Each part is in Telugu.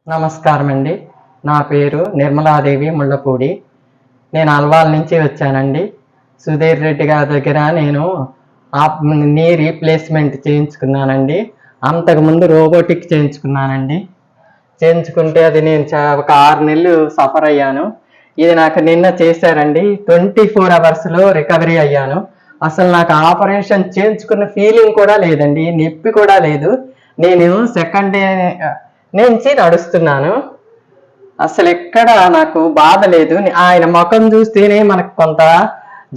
నమస్కారం అండి. నా పేరు నిర్మలాదేవి ముళ్ళపూడి. నేను అల్వాల్ నుంచి వచ్చానండి. సుధీర్ రెడ్డి గారి దగ్గర నేను నీ రీప్లేస్మెంట్ చేయించుకున్నానండి. అంతకుముందు రోబోటిక్ చేయించుకున్నానండి. చేయించుకుంటే అది నేను ఒక 6 నెలలు సఫర్ అయ్యాను. ఇది నాకు నిన్న చేశారండి. 24 అవర్స్లో రికవరీ అయ్యాను. అసలు నాకు ఆపరేషన్ చేయించుకున్న ఫీలింగ్ కూడా లేదండి, నొప్పి కూడా లేదు. నేను సెకండ్ డే నుంచి నడుస్తున్నాను. అసలు ఎక్కడ నాకు బాధ లేదు. ఆయన ముఖం చూస్తేనే మనకు కొంత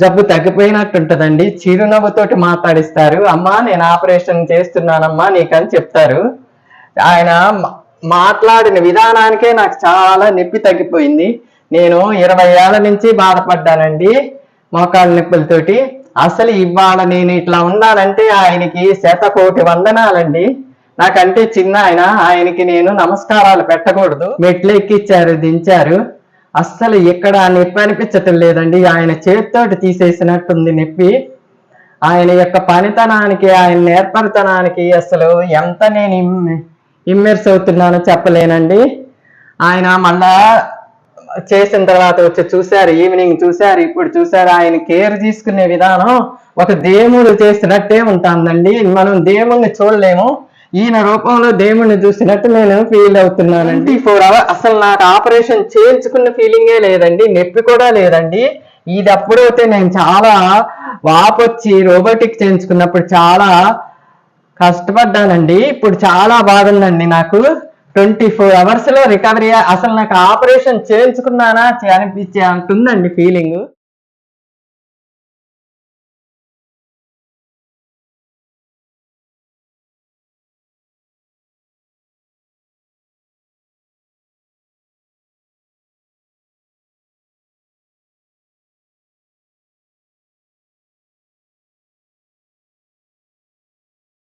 జబ్బు తగ్గిపోయినట్టు ఉంటుందండి. చిరునవ్వుతోటి మాట్లాడిస్తారు. అమ్మా నేను ఆపరేషన్ చేస్తున్నానమ్మా నీకని చెప్తారు. ఆయన మాట్లాడిన విధానానికే నాకు చాలా నొప్పి తగ్గిపోయింది. నేను 20 ఏళ్ల నుంచి బాధపడ్డానండి మోకాళ్ళ నొప్పులతోటి. అసలు ఇవాళ నేను ఇట్లా ఉన్నానంటే ఆయనకి 100,000,000 వందనాలండి. నాకంటే చిన్న ఆయనకి నేను నమస్కారాలు పెట్టకూడదు. మెట్లు ఎక్కిచ్చారు, దించారు. అస్సలు ఎక్కడ నొప్పి అనిపించటం లేదండి. ఆయన చేతితోటి తీసేసినట్టుంది నొప్పి. ఆయన యొక్క పనితనానికి, ఆయన నేర్పరితనానికి అసలు ఎంత నేను ఇమ్మెర్స్ అవుతున్నానో చెప్పలేనండి. ఆయన మళ్ళా చేసిన తర్వాత వచ్చి చూశారు, ఈవినింగ్ చూశారు, ఇప్పుడు చూశారు. ఆయన కేర్ తీసుకునే విధానం ఒక దేవుడు చేసినట్టే ఉంటుందండి. మనం దేవుణ్ణి చూడలేము, ఈయన రూపంలో దేవుణ్ణి చూసినట్టు నేను ఫీల్ అవుతున్నానండి. 4 hours అసలు నాకు ఆపరేషన్ చేయించుకున్న ఫీలింగే లేదండి, నొప్పి కూడా లేదండి. ఇది అప్పుడైతే నేను చాలా వాపొచ్చి రోబోటిక్ చేయించుకున్నప్పుడు చాలా కష్టపడ్డానండి. ఇప్పుడు చాలా బాగుందండి. నాకు 24 అవర్స్లో రికవరీ. అసలు నాకు ఆపరేషన్ చేయించుకున్నానా అనిపించే అంటుందండి ఫీలింగ్.